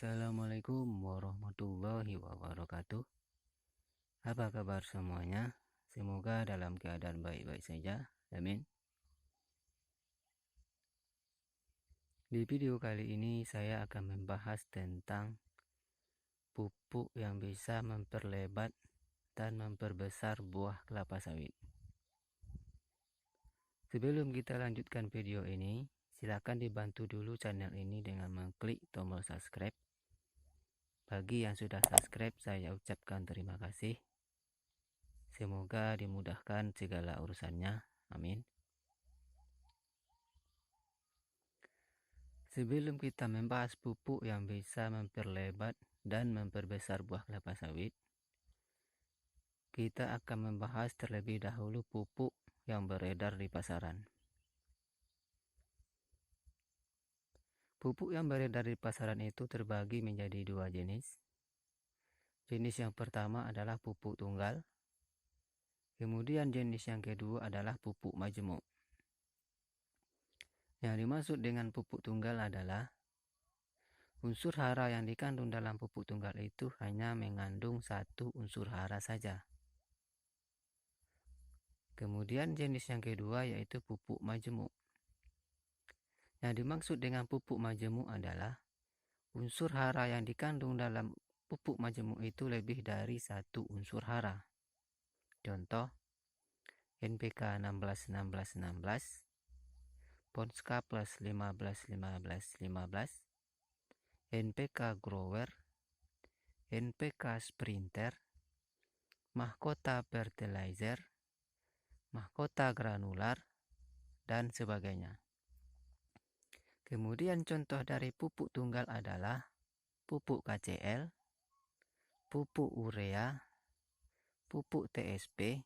Assalamualaikum warahmatullahi wabarakatuh. Apa kabar semuanya? Semoga dalam keadaan baik-baik saja. Amin. Di video kali ini saya akan membahas tentang pupuk yang bisa memperlebat dan memperbesar buah kelapa sawit. Sebelum kita lanjutkan video ini, silakan dibantu dulu channel ini dengan mengklik tombol subscribe. Bagi yang sudah subscribe, saya ucapkan terima kasih. Semoga dimudahkan segala urusannya. Amin. Sebelum kita membahas pupuk yang bisa memperlebat dan memperbesar buah kelapa sawit, kita akan membahas terlebih dahulu pupuk yang beredar di pasaran. Pupuk yang beredar di pasaran itu terbagi menjadi dua jenis. Jenis yang pertama adalah pupuk tunggal. Kemudian jenis yang kedua adalah pupuk majemuk. Yang dimaksud dengan pupuk tunggal adalah unsur hara yang dikandung dalam pupuk tunggal itu hanya mengandung satu unsur hara saja. Kemudian jenis yang kedua yaitu pupuk majemuk. Yang dimaksud dengan pupuk majemuk adalah unsur hara yang dikandung dalam pupuk majemuk itu lebih dari satu unsur hara. Contoh, NPK 16-16-16, Ponska plus 15-15-15, NPK Grower, NPK Sprinter, Mahkota Fertilizer, Mahkota Granular, dan sebagainya. Kemudian contoh dari pupuk tunggal adalah pupuk KCL, pupuk urea, pupuk TSP,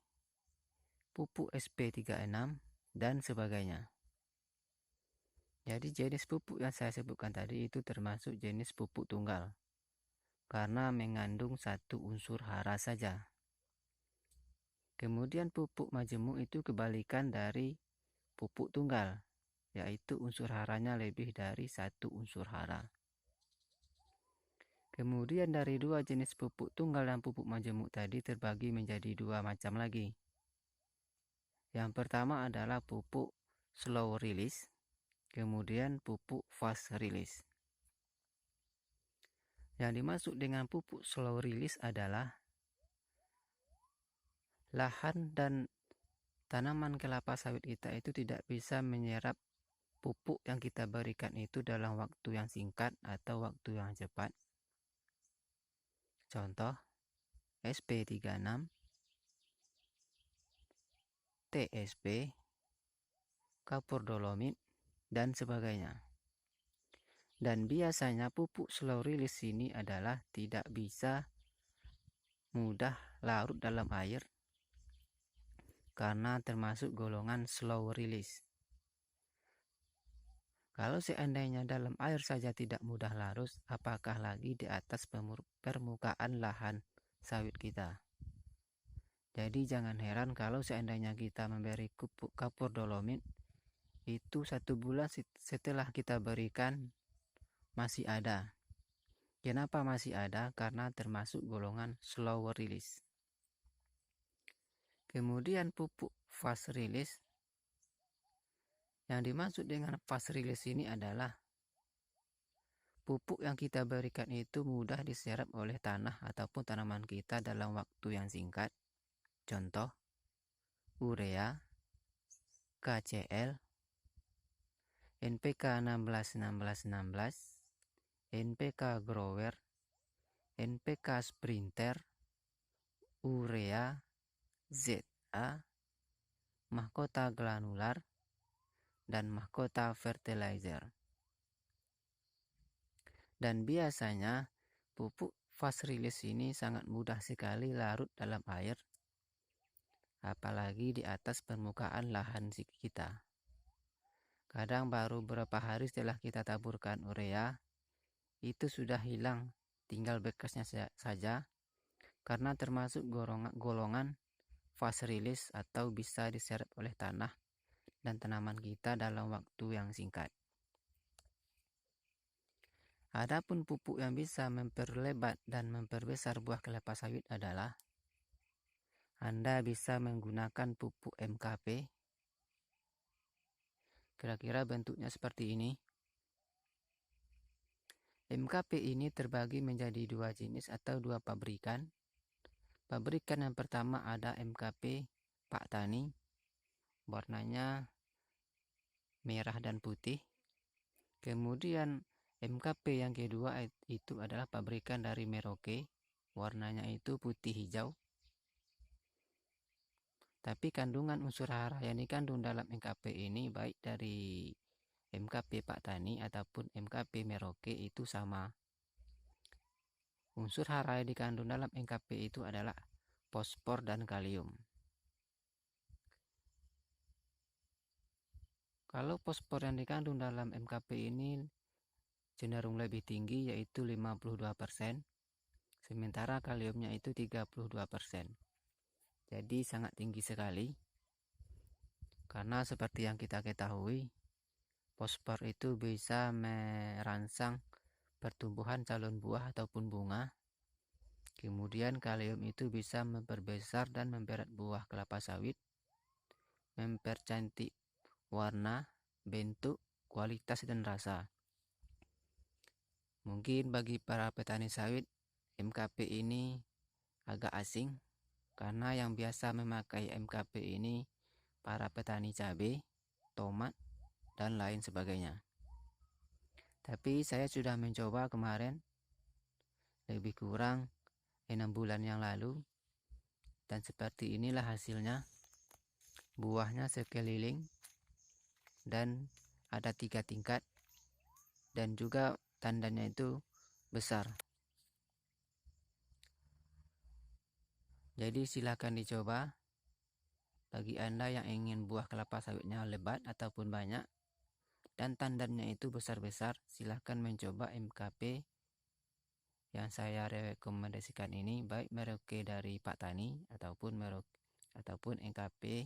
pupuk SP36, dan sebagainya. Jadi jenis pupuk yang saya sebutkan tadi itu termasuk jenis pupuk tunggal karena mengandung satu unsur hara saja. Kemudian pupuk majemuk itu kebalikan dari pupuk tunggal, yaitu unsur haranya lebih dari satu unsur hara. Kemudian dari dua jenis pupuk tunggal dan pupuk majemuk tadi terbagi menjadi dua macam lagi. Yang pertama adalah pupuk slow release, kemudian pupuk fast release. Yang dimaksud dengan pupuk slow release adalah lahan dan tanaman kelapa sawit kita itu tidak bisa menyerap pupuk yang kita berikan itu dalam waktu yang singkat atau waktu yang cepat. Contoh, SP36, TSP, kapur dolomit, dan sebagainya. Dan biasanya pupuk slow release ini adalah tidak bisa mudah larut dalam air karena termasuk golongan slow release. Kalau seandainya dalam air saja tidak mudah larut, apakah lagi di atas permukaan lahan sawit kita. Jadi jangan heran kalau seandainya kita memberi pupuk kapur dolomit, itu 1 bulan setelah kita berikan masih ada. Kenapa masih ada? Karena termasuk golongan slow release. Kemudian pupuk fast release. Yang dimaksud dengan fast release ini adalah pupuk yang kita berikan itu mudah diserap oleh tanah ataupun tanaman kita dalam waktu yang singkat. Contoh, urea, KCL, NPK 16-16-16, NPK Grower, NPK Sprinter, urea, ZA, mahkota granular, dan mahkota fertilizer. Dan biasanya pupuk fast release ini sangat mudah sekali larut dalam air, apalagi di atas permukaan lahan kita. Kadang baru beberapa hari setelah kita taburkan urea, itu sudah hilang, tinggal bekasnya saja, karena termasuk golongan fast release atau bisa diserap oleh tanah dan tanaman kita dalam waktu yang singkat. Adapun pupuk yang bisa memperlebat dan memperbesar buah kelapa sawit adalah Anda bisa menggunakan pupuk MKP. Kira-kira bentuknya seperti ini. MKP ini terbagi menjadi dua jenis atau dua pabrikan. Pabrikan yang pertama ada MKP Pak Tani, warnanya merah dan putih. Kemudian MKP yang kedua itu adalah pabrikan dari Merauke, warnanya itu putih hijau. Tapi kandungan unsur hara yang dikandung dalam MKP ini baik dari MKP Pak Tani ataupun MKP Merauke itu sama. Unsur hara yang dikandung dalam MKP itu adalah fosfor dan kalium. Kalau fosfor yang dikandung dalam MKP ini cenderung lebih tinggi, yaitu 52%, sementara kaliumnya itu 32%. Jadi sangat tinggi sekali. Karena seperti yang kita ketahui, fosfor itu bisa merangsang pertumbuhan calon buah ataupun bunga. Kemudian kalium itu bisa memperbesar dan mempererat buah kelapa sawit, mempercantik warna, bentuk, kualitas, dan rasa. Mungkin bagi para petani sawit, MKP ini agak asing, karena yang biasa memakai MKP ini para petani cabai, tomat, dan lain sebagainya. Tapi saya sudah mencoba kemarin, lebih kurang 6 bulan yang lalu, dan seperti inilah hasilnya. Buahnya sekeliling dan ada 3 tingkat, dan juga tandanya itu besar. Jadi silakan dicoba bagi Anda yang ingin buah kelapa sawitnya lebat ataupun banyak dan tandannya itu besar-besar. Silakan mencoba MKP yang saya rekomendasikan ini, baik Merauke dari Pak Tani ataupun MKP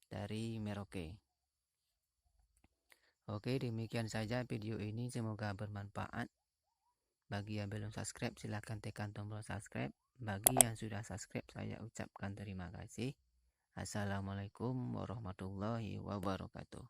dari Merauke. Oke, demikian saja video ini, semoga bermanfaat. Bagi yang belum subscribe, silahkan tekan tombol subscribe. Bagi yang sudah subscribe, saya ucapkan terima kasih. Assalamualaikum warahmatullahi wabarakatuh.